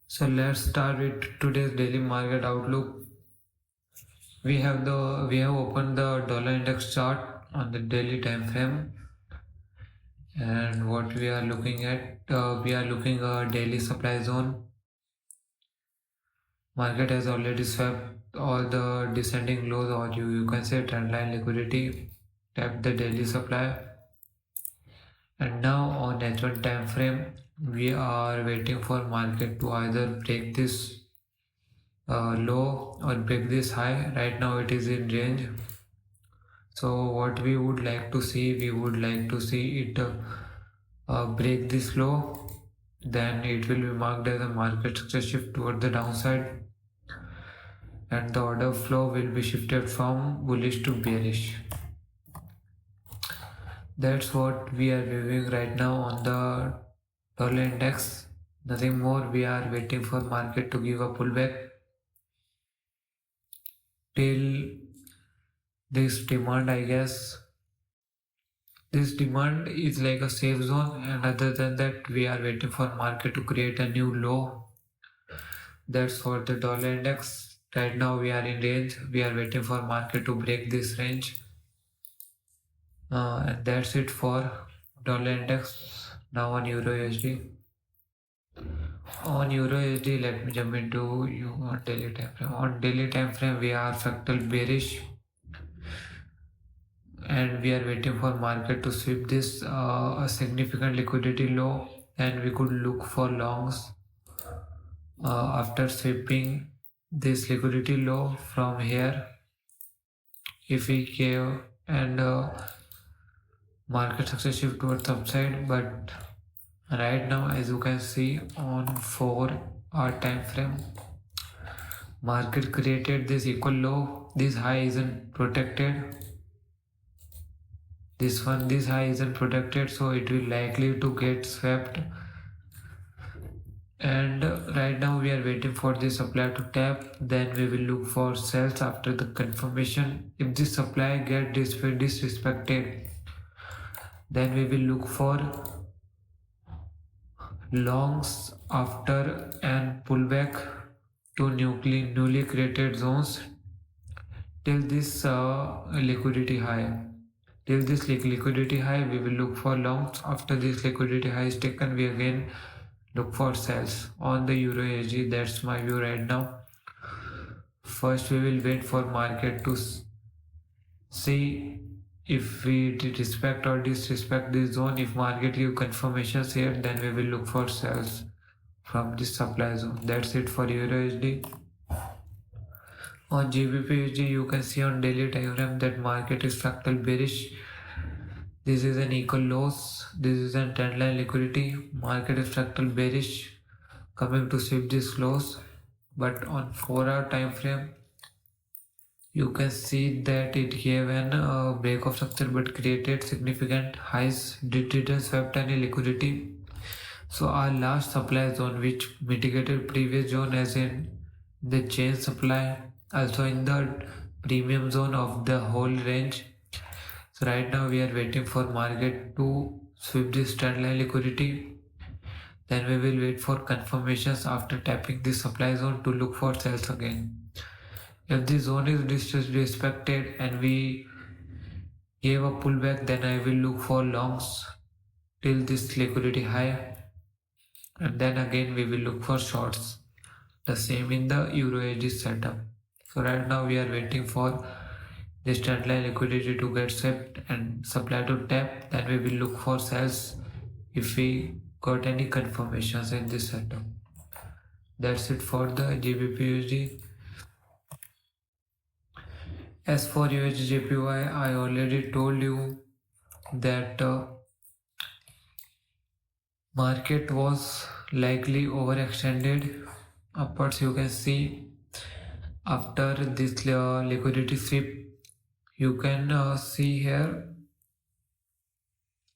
So let's start with today's daily market outlook. We have opened the dollar index chart on the daily time frame, and what we are looking at, we are looking a daily supply zone. Market has already swept all the descending lows, or you can say trendline liquidity, tapped the daily supply, and now on H1 time frame, we are waiting for market to either break this low or break this high. Right now it is in range. So what we would like to see, we would like to see it break this low, then it will be marked as a market structure shift toward the downside, and the order flow will be shifted from bullish to bearish. That's what we are viewing right now on the dollar index. Nothing more. We are waiting for market to give a pullback till this demand, I guess. This demand is like a safe zone, and other than that, we are waiting for market to create a new low. That's for the dollar index. Right now, we are in range. We are waiting for market to break this range, and that's it for dollar index. Now on Euro USD. On Euro USD, let me jump into you on daily time frame. On daily time frame, we are fractal bearish, and we are waiting for market to sweep this a significant liquidity low, and we could look for longs after sweeping this liquidity low from here. If we gave and market success shift towards upside, but right now, as you can see on 4 hour time frame, market created this equal low. This high isn't protected. This high isn't protected, so it will likely to get swept. And right now we are waiting for the supply to tap, then we will look for sells after the confirmation. If this supply get disrespected, then we will look for longs after and pullback to newly created zones till this liquidity high. Till this liquidity high, we will look for longs. After this liquidity high is taken, we again look for sells on the Euro USD. That's my view right now. First, we will wait for market to see if we respect or disrespect this zone. If market give confirmations here, then we will look for sells from this supply zone. That's it for Euro USD. On GBP USD, you can see on daily time frame that market is fractal bearish. This is an equal loss. This is a trendline liquidity. Market is fractal bearish, coming to sweep this loss. But on 4 hour time frame, you can see that it gave an break of structure but created significant highs. Didn't swept any liquidity. So our last supply zone, which mitigated previous zone, as in the chain supply, also in the premium zone of the whole range. So right now we are waiting for market to sweep this trendline liquidity. Then we will wait for confirmations after tapping this supply zone to look for sells again. If this zone is disrespected and we gave a pullback, then I will look for longs till this liquidity high, and then again we will look for shorts. The same in the Euro USD setup. So right now we are waiting for this trendline liquidity to get swept and supply to tap, then we will look for sells if we got any confirmations in this setup. That's it for the GBP USD. As for USD JPY, I already told you that market was likely overextended upwards. You can see after this liquidity sweep, you can see here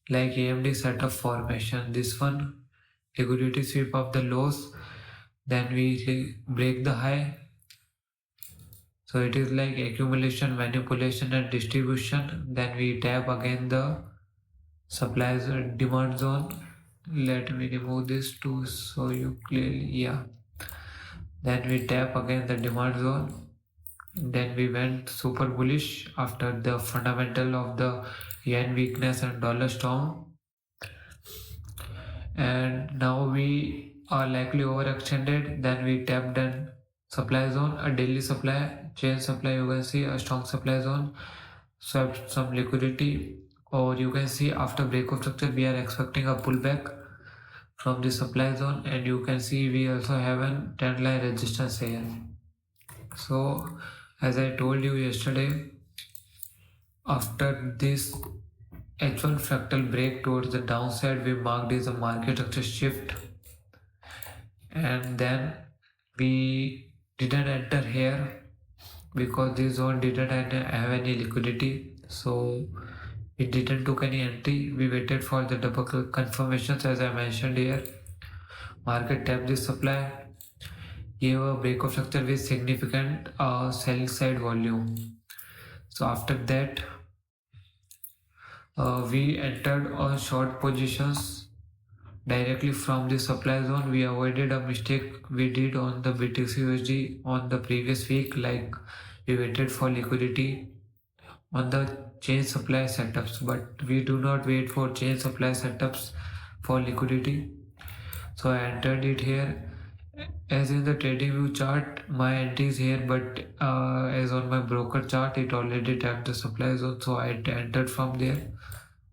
like AMD setup formation. This one liquidity sweep of the lows, then we break the high. So it is like accumulation, manipulation and distribution. Then we tap again the supply demand zone. Let me remove this to show you clearly. Yeah, Then we tap again the demand zone. Then we went super bullish after the fundamental of the yen weakness and dollar storm. And now we are likely overextended. Then we tapped an supply zone, a daily supply, chain supply, you can see a strong supply zone, swept some liquidity, or you can see after break of structure we are expecting a pullback from the supply zone, and you can see we also have an trend line resistance here. So as I told you yesterday, after this H1 fractal break towards the downside, we marked as a market structure shift, and then we didn't enter here because this zone didn't have any liquidity, so we didn't took any entry. We waited for the double confirmations. As I mentioned here, market tapped this supply, gave a break of structure with significant sell side volume. So after that we entered on short positions directly from the supply zone. We avoided a mistake we did on the BTC USD on the previous week, like we waited for liquidity on the chain supply setups, but we do not wait for chain supply setups for liquidity. So I entered it here. As in the trading view chart, my entry is here, but as on my broker chart, it already tapped the supply zone, so I entered from there.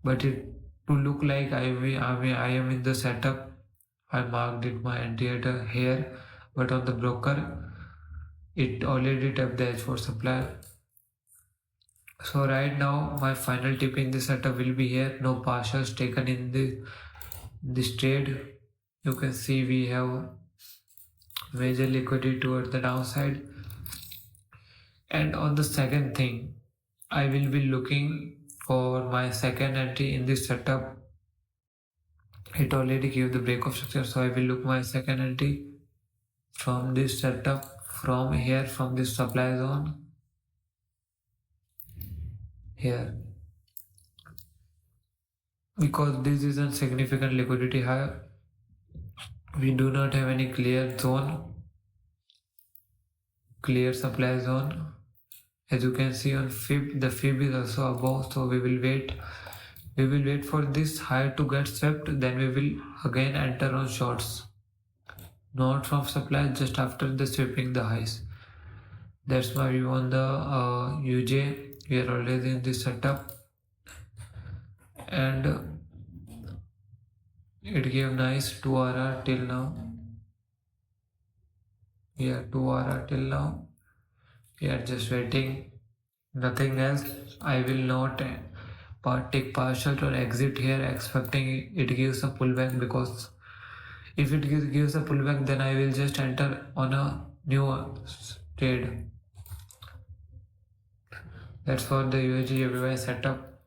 But it to look like I am in the setup, I marked it my entry at here, but on the broker, it already tapped the H4 supply. So right now, my final tip in this setup will be here. No partials taken in this trade. You can see we have major liquidity towards the downside. And on the second thing, I will be looking for my second entry in this setup. It already gave the break of structure, so I will look my second entry from this setup, from here, from this supply zone here, because this is a significant liquidity high. We do not have any clear zone, clear supply zone. As you can see on fib, the fib is also above, so we will wait for this high to get swept, then we will again enter on shorts, not from supply, just after the sweeping the highs. That's my view on the UJ. We are already in this setup, and it gave nice 2 RR till now. Yeah, 2 RR till now. We are just waiting, nothing else. I will not take partial or exit here expecting it gives a pullback, because if it gives a pullback, then I will just enter on a new trade. That's for the USD setup.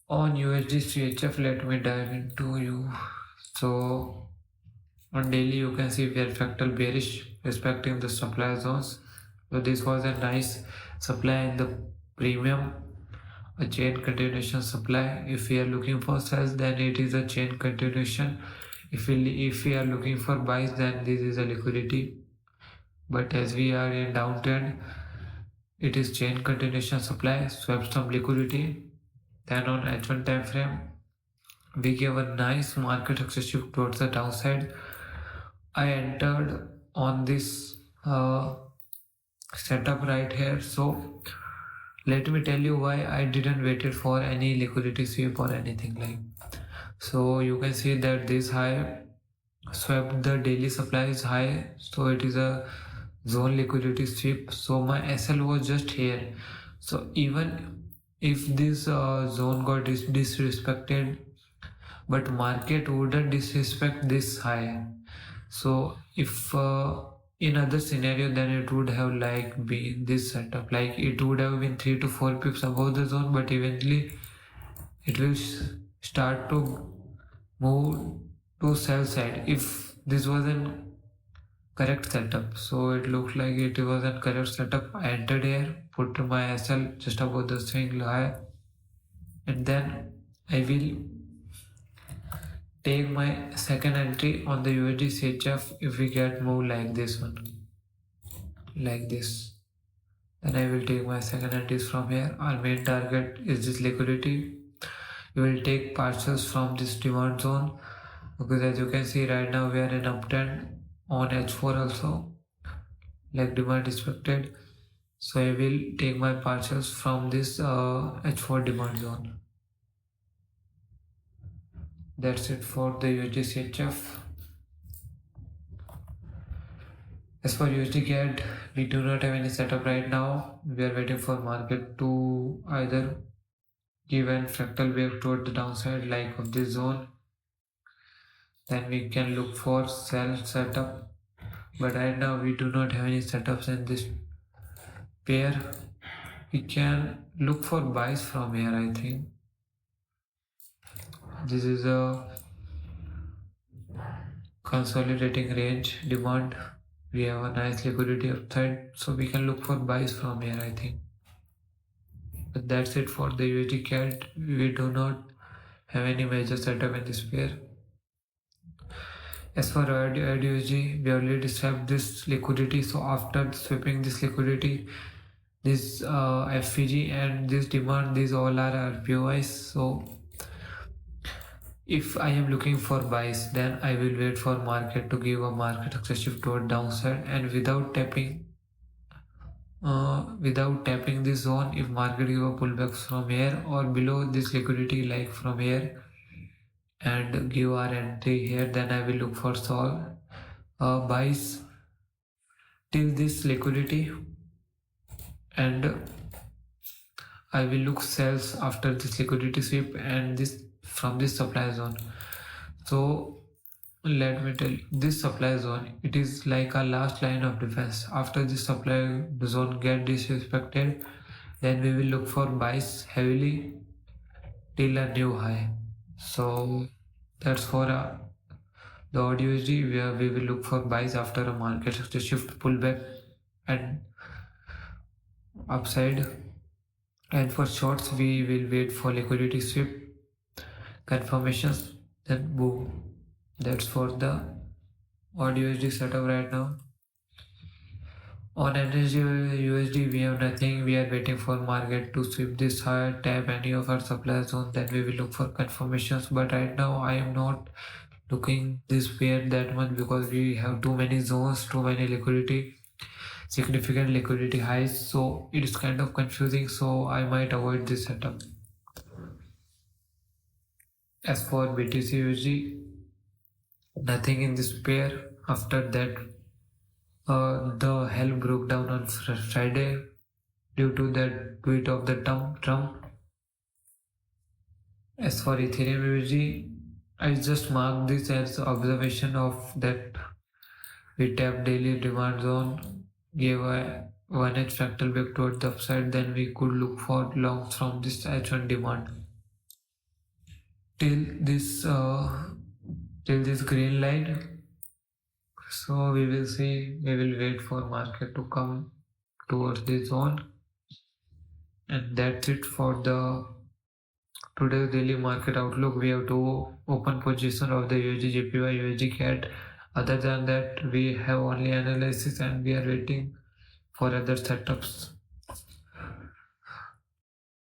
On USD CHF, let me dive into you. So on daily, you can see we are fractal bearish respecting the supply zones. So this was a nice supply in the premium, a chain continuation supply. If we are looking for sells, then it is a chain continuation. If we are looking for buys, then this is a liquidity. But as we are in downtrend, it is chain continuation supply, swept some liquidity. Then on H1 time frame, we gave a nice market access shift towards the downside. I entered on this setup right here. So let me tell you why I didn't waited for any liquidity sweep or anything like. So you can see that this high swept the daily supply is high, so it is a zone liquidity sweep. So my SL was just here. So even if this zone got disrespected, but market wouldn't disrespect this high. So if in other scenario, then it would have like been this setup, like it would have been 3 to 4 pips above the zone, but eventually it will start to move to sell side if this wasn't correct setup. So it looked like it was a correct setup. I entered here, put my SL just above the swing high, and then I will take my second entry on the USD CHF if we get move like this one, like this. Then I will take my second entries from here. Our main target is this liquidity. We will take partials from this demand zone because as you can see right now we are in uptrend on H4 also, like demand expected. So I will take my partials from this H4 demand zone. That's it for the USD CHF. As for USD CAD, we do not have any setup right now. We are waiting for market to either give an fractal wave toward the downside like of this zone. Then we can look for sell setup. But right now we do not have any setups in this pair. We can look for buys from here, I think. This is a consolidating range demand. We have a nice liquidity upside, so we can look for buys from here, I think. But that's it for the USD CAD. We do not have any major setup in this pair. As for USD, we already described this liquidity. So after sweeping this liquidity, this FVG and this demand, these all are RPOIs. So if I am looking for buys, then I will wait for market to give a market success shift toward downside, and without tapping this zone, if market give a pullback from here or below this liquidity like from here and give our entry here, then I will look for buys till this liquidity, and I will look sells after this liquidity sweep and this from this supply zone. So let me tell you, this supply zone, it is like a last line of defense. After this supply zone get disrespected, then we will look for buys heavily till a new high. So that's for the odd USD, where we will look for buys after a market shift pullback and upside. And for shorts, we will wait for liquidity sweep confirmations, then boom. That's for the odd USD setup right now. On energy USD, we have nothing. We are waiting for market to sweep this high, tap any of our supply zone, then we will look for confirmations. But right now, I am not looking this pair that much because we have too many zones, too many liquidity, significant liquidity highs. So it is kind of confusing. So I might avoid this setup. As for BTC USD, nothing in this pair. After that, the hell broke down on Friday due to that tweet of the Trump. As for Ethereum USD, I just marked this as observation of that we tapped daily demand zone, gave a 1H fractal back towards the upside, then we could look for longs from this H1 demand till this green line. So we will see, we will wait for market to come towards this zone, and that's it for the today's daily market outlook. We have two open position of the USD JPY, USD CAD. Other than that, we have only analysis and we are waiting for other setups.